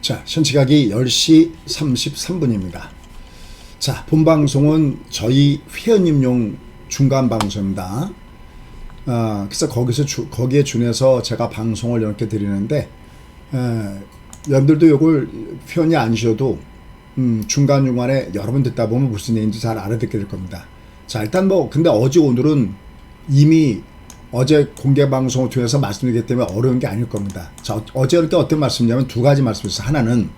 자, 현시각이 10시 33분입니다. 자, 본방송은 저희 회원님용 중간 방송입니다. 그래서 거기에 준해서 제가 방송을 이렇게 드리는데, 여러분들도 이걸 회원이 아니셔도, 중간중간에 여러 번 듣다 보면 무슨 얘기인지 잘 알아듣게 될 겁니다. 자, 일단 근데 오늘은 이미 어제 공개 방송을 통해서 말씀드리기 때문에 어려운 게 아닐 겁니다. 자, 어제 이렇게 어떤 말씀이냐면 두 가지 말씀이었어요. 하나는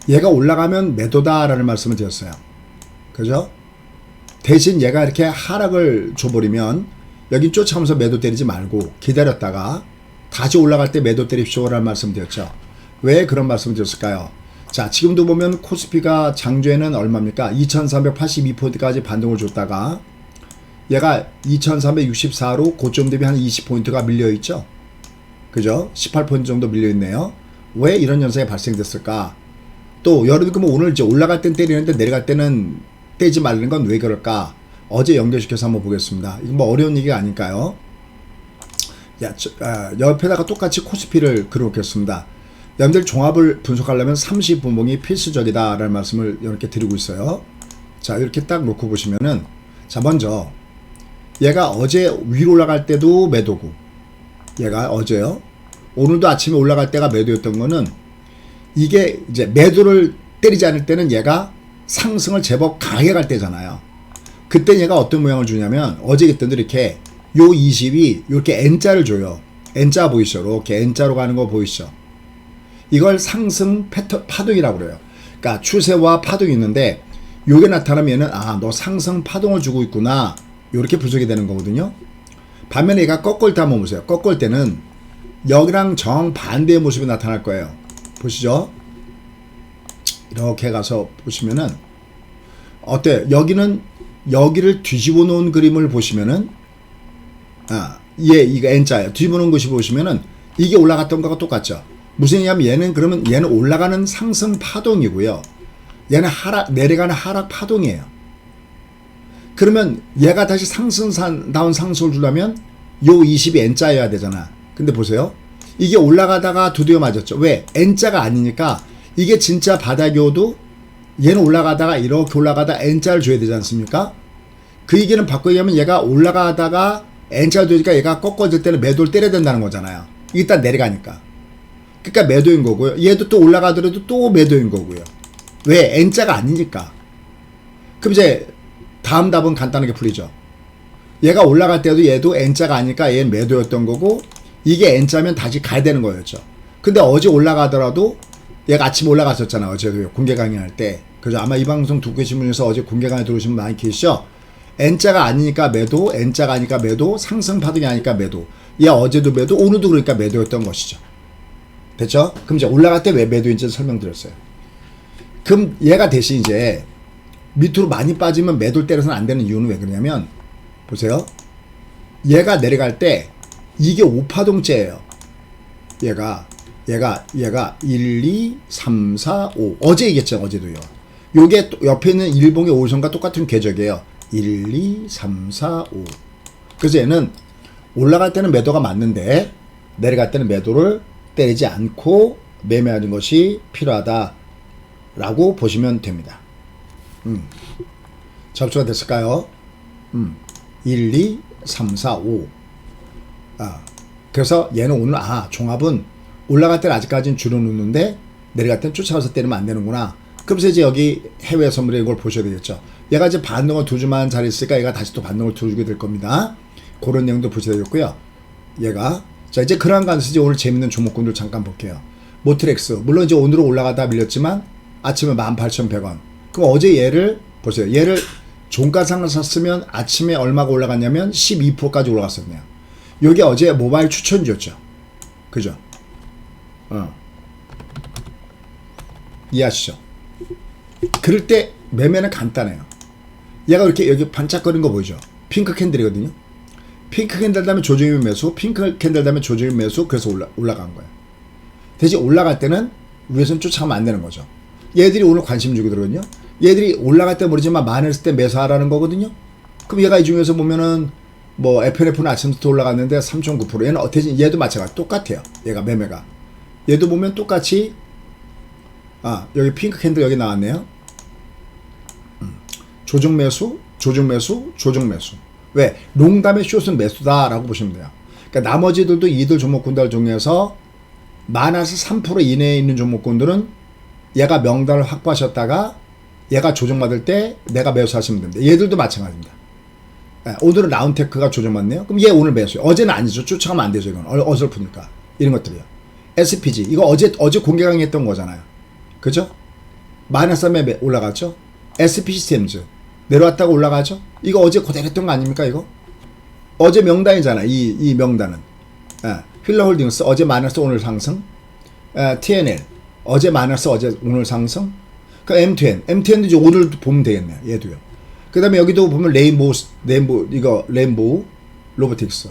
얘가 올라가면 매도다라는 말씀을 드렸어요. 그죠? 대신 얘가 이렇게 하락을 줘버리면 여기 쫓아가면서 매도 때리지 말고 기다렸다가 다시 올라갈 때 매도 때립시오라는 말씀 드렸죠. 왜 그런 말씀을 드렸을까요? 자, 지금도 보면 코스피가 장주에는 얼마입니까? 2382포인트까지 반등을 줬다가 얘가 2364로 고점 대비 한 20포인트가 밀려있죠. 그죠? 18포인트 정도 밀려있네요. 왜 이런 현상이 발생됐을까? 또 여러분 그러면 오늘 이제 올라갈 땐 때리는데 내려갈 때는 떼지 말는 건 왜 그럴까? 어제 연결시켜서 한번 보겠습니다. 이거 뭐 어려운 얘기가 아닐까요? 옆에다가 똑같이 코스피를 그려놓겠습니다. 여러분들 종합을 분석하려면 30분봉이 필수적이다라는 말씀을 이렇게 드리고 있어요. 자, 이렇게 딱 놓고 보시면은, 자, 먼저 얘가 어제 위로 올라갈 때도 매도고, 얘가 어제요. 오늘도 아침에 올라갈 때가 매도였던 거는 이게 이제 매도를 때리지 않을 때는 얘가 상승을 제법 강하게 갈 때잖아요. 그때 얘가 어떤 모양을 주냐면 어제 그때도 이렇게 요 20이 이렇게 N자를 줘요. N자 보이시죠? 이렇게 N자로 가는 거 보이시죠? 이걸 상승 파동이라고 그래요. 그러니까 추세와 파동이 있는데 요게 나타나면은 너 상승 파동을 주고 있구나. 이렇게 분석이 되는 거거든요. 반면에 얘가 꺾을 때 한번 보세요. 꺾을 때는 여기랑 정반대의 모습이 나타날 거예요. 보시죠. 이렇게 가서 보시면은 어때? 여기를 뒤집어 놓은 그림을 보시면은 이거 N자예요. 뒤집어 놓은 것이 보시면은 이게 올라갔던 거가 똑같죠. 무슨 얘기냐면 얘는 올라가는 상승 파동이고요. 얘는 내려가는 하락 파동이에요. 그러면 얘가 다시 상승다운 상승을 주려면 요 20이 N자여야 되잖아. 근데 보세요. 이게 올라가다가 두드려 맞았죠. 왜? N자가 아니니까 이게 진짜 바닥이어도 얘는 올라가다가 이렇게 올라가다 N자를 줘야 되지 않습니까? 그 얘기는 바꾸자면 얘가 올라가다가 N자를 주니까 얘가 꺾어질 때는 매도를 때려야 된다는 거잖아요. 일단 내려가니까. 그러니까 매도인 거고요. 얘도 또 올라가더라도 또 매도인 거고요. 왜? N자가 아니니까. 그럼 이제 다음 답은 간단하게 풀리죠. 얘가 올라갈 때도 얘도 N자가 아니니까 얘는 매도였던 거고 이게 N자면 다시 가야 되는 거였죠. 근데 어제 올라가더라도 얘가 아침에 올라갔었잖아. 어제도 공개 강의할 때. 그죠? 아마 이 방송 듣고 계신 분에서 어제 공개 강의 들어오신 분 많이 계시죠? N자가 아니니까 매도, N자가 아니니까 매도, 상승 파동이 아니니까 매도. 얘 어제도 매도, 오늘도 그러니까 매도였던 것이죠. 됐죠? 그럼 이제 올라갈 때 왜 매도인지 설명드렸어요. 그럼 얘가 대신 이제 밑으로 많이 빠지면 매도를 때려서는 안 되는 이유는 왜 그러냐면 보세요. 얘가 내려갈 때 이게 5파동째예요. 얘가 1, 2, 3, 4, 5 어제 얘기했죠. 어제도요. 요게 옆에 있는 일봉의 5선과 똑같은 궤적이에요. 1, 2, 3, 4, 5 그래서 얘는 올라갈 때는 매도가 맞는데 내려갈 때는 매도를 때리지 않고 매매하는 것이 필요하다라고 보시면 됩니다. 접수가 됐을까요? 1, 2, 3, 4, 5 그래서 얘는 오늘 종합은 올라갈 때는 아직까지는 줄여놓는데 내려갈 때는 쫓아가서 때리면 안 되는구나. 그러면서 이제 여기 해외 선물에 이걸 보셔야 되겠죠. 얘가 이제 반등을 2주만 잘 있으니까 얘가 다시 또 반등을 2주게 될 겁니다. 그런 내용도 보셔야 되겠고요. 얘가 자 이제 그러한 관해서 이제 오늘 재밌는 종목군들 잠깐 볼게요. 모트렉스 물론 이제 오늘은 올라가다 밀렸지만 아침에 18,100원. 그럼 어제 얘를 보세요. 얘를 종가상을 샀으면 아침에 얼마가 올라갔냐면 12%까지 올라갔었네요. 요게 어제 모바일 추천주였죠. 그죠? 이해하시죠? 그럴 때 매매는 간단해요. 얘가 이렇게 여기 반짝거리는 거 보이죠? 핑크 캔들이거든요. 핑크 캔들 다음에 조정이면 매수, 핑크 캔들 다음에 조정이면 매수, 그래서 올라간 거예요. 대신 올라갈 때는 위에서는 쫓아가면 안 되는 거죠. 얘들이 오늘 관심 주고 들거든요. 얘들이 올라갈 때 모르지만 많았을 때 매수하라는 거거든요. 그럼 얘가 이 중에서 보면은 뭐 FNF는 아침부터 올라갔는데 3.9%. 얘는 대신 얘도 마찬가지 똑같아요. 얘가 매매가. 얘도 보면 똑같이 여기 핑크 캔들 여기 나왔네요. 조정 매수, 조정 매수, 조정 매수. 왜? 롱 다음에 숏은 매수다라고 보시면 돼요. 그러니까 나머지들도 이들 종목군들 중에서 마이너스 3% 이내에 있는 종목군들은 얘가 명단을 확보하셨다가 얘가 조정받을 때 내가 매수하시면 됩니다. 얘들도 마찬가지입니다. 오늘은 라운테크가 조정받네요. 그럼 얘 오늘 매수요. 어제는 아니죠. 쫓아가면 안 되죠. 이건 어설프니까. 이런 것들이요. SPG 이거 어제 공개 강의했던 거잖아요. 그죠? 마이너스 3에 올라갔죠. SP 시스템즈 내려왔다가 올라가죠. 이거 어제 그대로 했던 거 아닙니까 이거? 어제 명단이잖아. 이 명단은. 휠러홀딩스 어제 마이너스 오늘 상승. TNL 어제 마이너스 어제 오늘 상승. 그 M10도 이제 오늘 보면 되겠네요. 얘도요. 그 다음에 여기도 보면 레인보우 로보틱스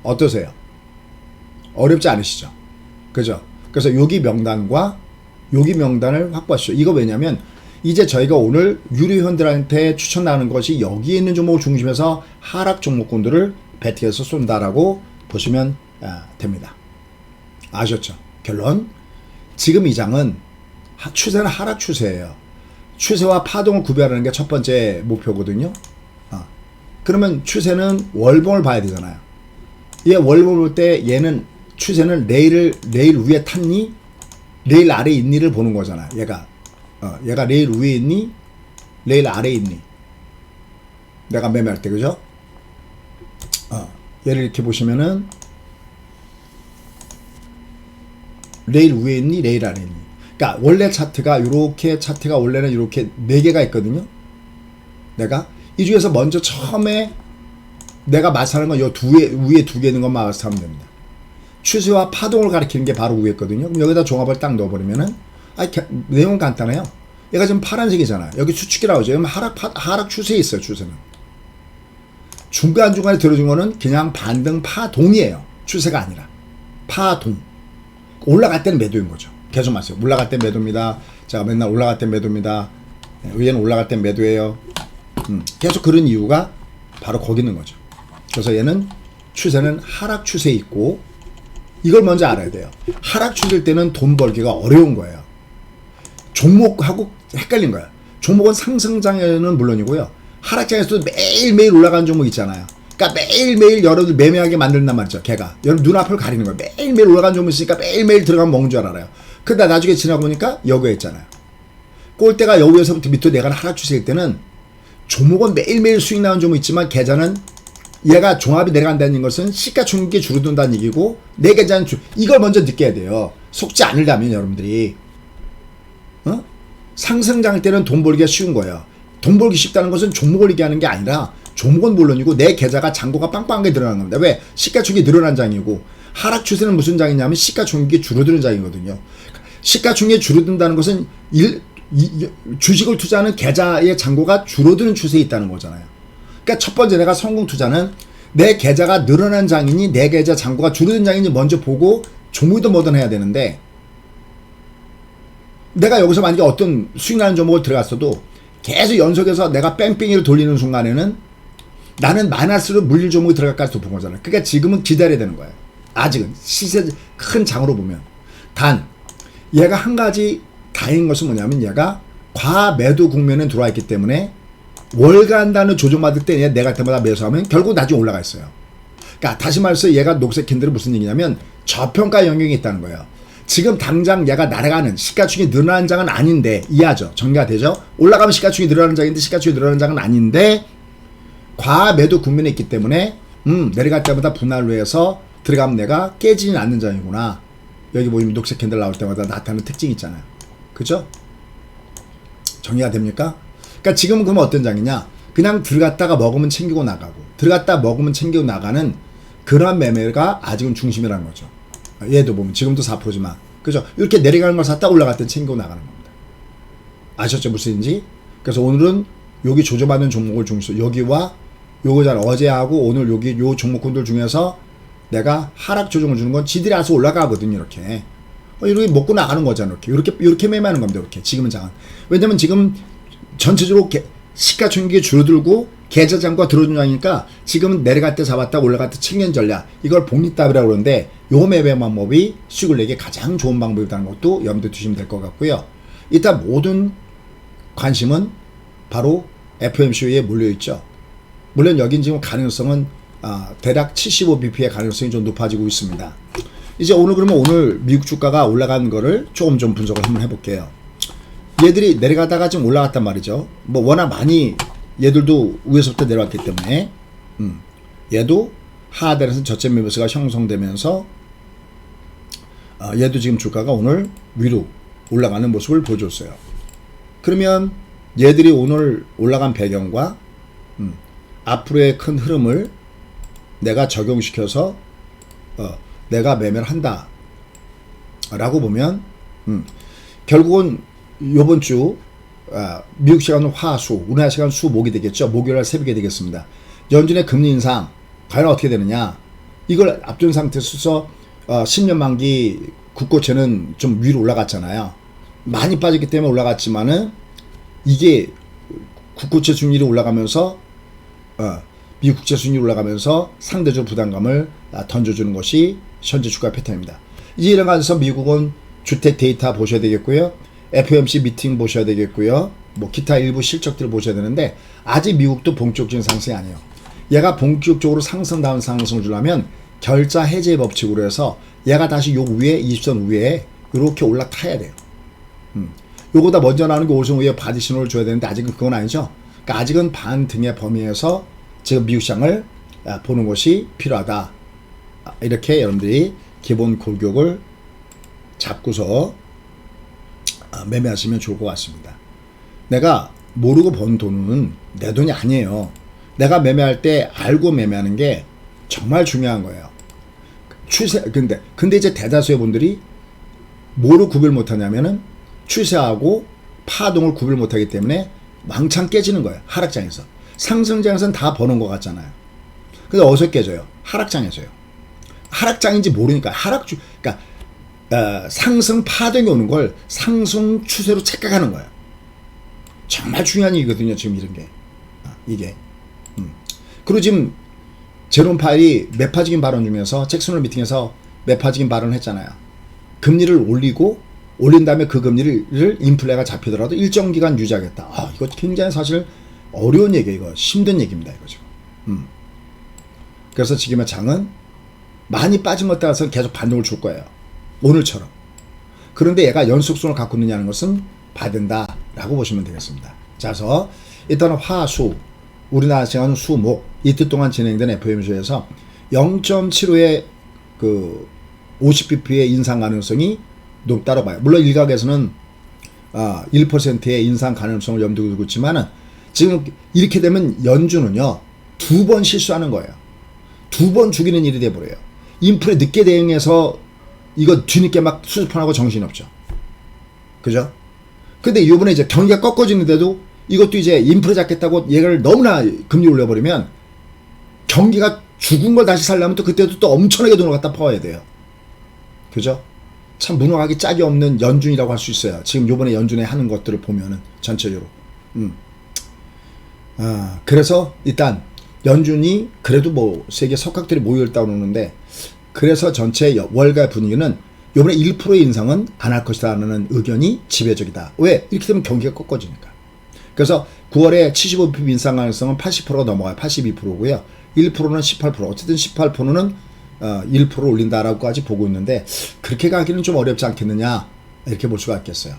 어떠세요? 어렵지 않으시죠? 그죠? 그래서 여기 명단과 여기 명단을 확보하시죠. 이거 왜냐면 이제 저희가 오늘 유료현들한테 추천 나가는 것이 여기에 있는 종목을 중심해서 하락 종목군들을 배팅해서 쏜다라고 보시면 됩니다. 아셨죠? 결론 지금 이 장은 추세는 하락 추세예요. 추세와 파동을 구별하는 게 첫 번째 목표거든요. 그러면 추세는 월봉을 봐야 되잖아요. 얘 월봉을 볼 때 얘는 추세는 레일 위에 탔니? 레일 아래에 있니를 보는 거잖아요. 얘가 레일 위에 있니? 레일 아래에 있니? 내가 매매할 때 그죠? 얘를 이렇게 보시면은 레일 위에 있니? 레일 아래에 있니? 그러니까 원래 차트가 이렇게 차트가 원래는 이렇게 4개가 있거든요. 내가 이 중에서 먼저 처음에 내가 말하는 건 요 위에 2개 있는 것만 말하면 됩니다. 추세와 파동을 가리키는 게 바로 위에 있거든요. 그럼 여기다 종합을 딱 넣어버리면은 내용은 간단해요. 얘가 지금 파란색이잖아. 여기 수축이라고 하죠. 그러면 하락 추세에 있어요. 추세는 중간중간에 들어준 거는 그냥 반등 파동이에요. 추세가 아니라 파동. 올라갈 때는 매도인 거죠. 계속 마세요. 올라갈 때 매도입니다. 제가 맨날 올라갈 때 매도입니다. 위에는 올라갈 때 매도예요. 계속 그런 이유가 바로 거기 있는 거죠. 그래서 얘는 추세는 하락 추세에 있고 이걸 먼저 알아야 돼요. 하락 추세일 때는 돈 벌기가 어려운 거예요. 종목하고 헷갈린 거야. 종목은 상승장에는 물론이고요. 하락장에서도 매일매일 올라가는 종목 있잖아요. 그러니까 매일매일 여러분들 매매하게 만든단 말이죠. 걔가 여러분 눈앞을 가리는 거예요. 매일매일 올라가는 종목 있으니까 매일매일 들어가면 먹는 줄 알아요. 근데 나중에 지나고 보니까 여기에 있잖아요. 꼴대가 여기에서부터 밑으로 내가는 하락 추세일 때는 종목은 매일매일 수익 나는 종목 있지만 계좌는 얘가 종합이 내려간다는 것은 시가총액이 줄어든다는 얘기고 내 계좌는 이걸 먼저 느껴야 돼요. 속지 않으려면 여러분들이 상승장일 때는 돈 벌기가 쉬운 거예요. 돈 벌기 쉽다는 것은 종목을 얘기하는 게 아니라 종목은 물론이고 내 계좌가 잔고가 빵빵하게 늘어나는 겁니다. 왜? 시가총액이 늘어난 장이고 하락 추세는 무슨 장이냐면 시가총액이 줄어드는 장이거든요. 시가총액이 줄어든다는 것은 주식을 투자하는 계좌의 잔고가 줄어드는 추세에 있다는 거잖아요. 그러니까 첫 번째 내가 성공 투자는 내 계좌가 늘어난 장이니 내 계좌 잔고가 줄어든 장인지 먼저 보고 종목이든 뭐든 해야 되는데 내가 여기서 만약에 어떤 수익 나는 종목을 들어갔어도 계속 연속해서 내가 뺑뺑이를 돌리는 순간에는 나는 마이너스로 물릴 종목이 들어갈까 싶은 거잖아요. 그러니까 지금은 기다려야 되는 거예요. 아직은 시세 큰 장으로 보면 단 얘가 한 가지 다행인 것은 뭐냐면 얘가 과매도 국면에 들어와 있기 때문에 월간단을 조정받을 때 내가 때마다 매수하면 결국 나중에 올라가 있어요. 그러니까 다시 말해서 얘가 녹색 캔들은 무슨 얘기냐면 저평가 영역이 있다는 거예요. 지금 당장 얘가 날아가는 시가총액이 늘어나는 장은 아닌데 이해하죠? 정리가 되죠? 올라가면 시가총액이 늘어나는 장인데 시가총액이 늘어나는 장은 아닌데 과매도 국면에 있기 때문에 내려갈 때마다 분할로 해서 들어가면 내가 깨지는 않는 장이구나. 여기 보이면 녹색 캔들 나올 때마다 나타나는 특징이 있잖아요. 그죠? 정리가 됩니까? 그러니까 지금은 그러면 어떤 장이냐? 그냥 들어갔다가 먹으면 챙기고 나가고 들어갔다 먹으면 챙기고 나가는 그런 매매가 아직은 중심이라는 거죠. 얘도 보면 지금도 4%지만 그죠? 이렇게 내려가는 걸 샀다 올라갈 땐 챙기고 나가는 겁니다. 아셨죠? 무슨인지? 그래서 오늘은 여기 조정받는 종목을 중심으로 여기와 요거잖아. 어제하고 오늘 여기 요 종목군들 중에서 내가 하락 조정을 주는 건 지들이 알아서 올라가거든요. 이렇게 이렇게 먹고 나가는 거잖아. 이렇게 매매하는 겁니다. 이렇게 지금은 장은 왜냐면 지금 전체적으로 시가총액이 줄어들고 계좌 잔고가 들어오는 장이니까 지금은 내려갈 때 잡았다 올라갈 때 챙긴 전략 이걸 복리답이라고 그러는데 요 매매 방법이 수익을 내기 가장 좋은 방법이라는 것도 염두에 두시면 될 것 같고요. 일단 모든 관심은 바로 FOMC에 몰려있죠. 물론 여긴 지금 가능성은 대략 75bp의 가능성이 좀 높아지고 있습니다. 이제 오늘 그러면 오늘 미국 주가가 올라간 거를 조금 좀 분석을 한번 해볼게요. 얘들이 내려가다가 지금 올라갔단 말이죠. 뭐 워낙 많이 얘들도 위에서부터 내려왔기 때문에 얘도 하단에서 저점 매매수가 형성되면서 얘도 지금 주가가 오늘 위로 올라가는 모습을 보여줬어요. 그러면 얘들이 오늘 올라간 배경과 앞으로의 큰 흐름을 내가 적용시켜서 내가 매매를 한다 라고 보면 결국은 요번 주 미국 시간은 화수, 우리나라 시간 수목이 되겠죠. 목요일 날 새벽에 되겠습니다. 연준의 금리 인상 과연 어떻게 되느냐, 이걸 앞둔 상태에서 10년 만기 국고채는 좀 위로 올라갔잖아요. 많이 빠졌기 때문에 올라갔지만은 이게 국고채 수익률이 올라가면서 미국 국채 수익률이 올라가면서 상대적 부담감을 던져주는 것이 현재 주가 패턴입니다. 이런 관해서 미국은 주택 데이터 보셔야 되겠고요. FOMC 미팅 보셔야 되겠고요. 뭐 기타 일부 실적들을 보셔야 되는데 아직 미국도 본격적인 상승이 아니에요. 얘가 본격적으로 상승다운 상승을 주려면 결자 해제 법칙으로 해서 얘가 다시 요 위에 20선 위에 이렇게 올라타야 돼요. 요거보다 먼저 나오는 게 5선 위에 바디 신호를 줘야 되는데 아직은 그건 아니죠. 그러니까 아직은 반등의 범위에서 지금 미국 시장을 보는 것이 필요하다. 이렇게 여러분들이 기본 골격을 잡고서 매매하시면 좋을 것 같습니다. 내가 모르고 번 돈은 내 돈이 아니에요. 내가 매매할 때 알고 매매하는 게 정말 중요한 거예요. 근데 이제 대다수의 분들이 뭐를 구별 못하냐면은 추세하고 파동을 구별 못하기 때문에 왕창 깨지는 거예요. 하락장에서. 상승장에서는 다 버는 것 같잖아요. 근데 어디서 깨져요? 하락장에서요. 하락장인지 모르니까 그러니까 상승 파동이 오는 걸 상승 추세로 착각하는 거예요. 정말 중요한 일이거든요. 지금 이런 게 이게. 그리고 지금 제롬 파일이 매파적인 발언 중에서 잭슨홀 미팅에서 매파적인 발언을 했잖아요. 금리를 올린 다음에 그 금리를 인플레가 잡히더라도 일정 기간 유지하겠다. 이거 굉장히 사실 어려운 얘기예요. 이거 힘든 얘기입니다. 이거 지금. 그래서 지금의 장은 많이 빠진 것 따라서 계속 반등을 줄 거예요. 오늘처럼. 그런데 얘가 연속성을 갖고 있느냐는 것은 봐야 된다라고 보시면 되겠습니다. 자, 그래서 일단은 화수, 우리나라 시간은 수목, 이틀 동안 진행된 FOMC에서 0.75의 그 50bp의 인상 가능성이 높다고 봐요. 물론 일각에서는 1%의 인상 가능성을 염두에 두고 있지만은 지금 이렇게 되면 연준은요 2번 실수하는 거예요. 2번 죽이는 일이 돼버려요. 인플레 늦게 대응해서 이거 뒤늦게 막 수습하고 정신없죠. 그죠? 근데 이번에 이제 경기가 꺾어지는데도 이것도 이제 인플레 잡겠다고 얘를 너무나 금리 올려버리면 경기가 죽은 걸 다시 살려면 또 그때도 또 엄청나게 돈을 갖다 퍼와야 돼요. 그죠? 참 무능하기 짝이 없는 연준이라고 할 수 있어요. 지금 요번에 연준에 하는 것들을 보면은 전체적으로. 그래서 일단 연준이 그래도 뭐 세계 석학들이 모여있다고 그러는데 그래서 전체 월가 분위기는 요번에 1%의 인상은 안 할 것이라는 의견이 지배적이다. 왜? 이렇게 되면 경기가 꺾어지니까. 그래서 9월에 75bp 인상 가능성은 80%가 넘어가요. 82%고요. 1%는 18%. 어쨌든 18%는 1% 올린다라고까지 보고 있는데 그렇게 가기는 좀 어렵지 않겠느냐 이렇게 볼 수가 있겠어요.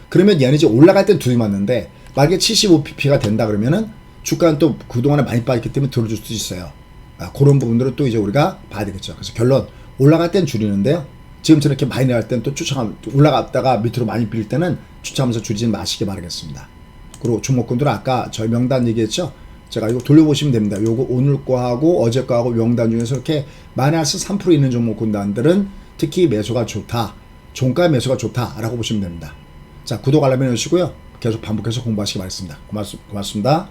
그러면 얘는 이제 올라갈 땐 둘이 맞는데 만약에 75pp가 된다 그러면은 주가는 또 그동안에 많이 빠졌기 때문에 들어줄 수도 있어요. 그런 부분들은 또 이제 우리가 봐야 되겠죠. 그래서 결론 올라갈 땐 줄이는데요. 지금처럼 이렇게 많이 내려갈 땐 또 올라갔다가 밑으로 많이 빌 때는 추천하면서 줄이지 마시기 바라겠습니다. 그리고 종목군들은 아까 저희 명단 얘기했죠. 제가 이거 돌려보시면 됩니다. 요거 오늘 거하고 어제 거하고 명단 중에서 이렇게 마이너스 3% 있는 종목군단들은 특히 매수가 좋다. 종가 매수가 좋다라고 보시면 됩니다. 자, 구독 알람 해주시고요. 계속 반복해서 공부하시기 바라겠습니다. 고맙습니다.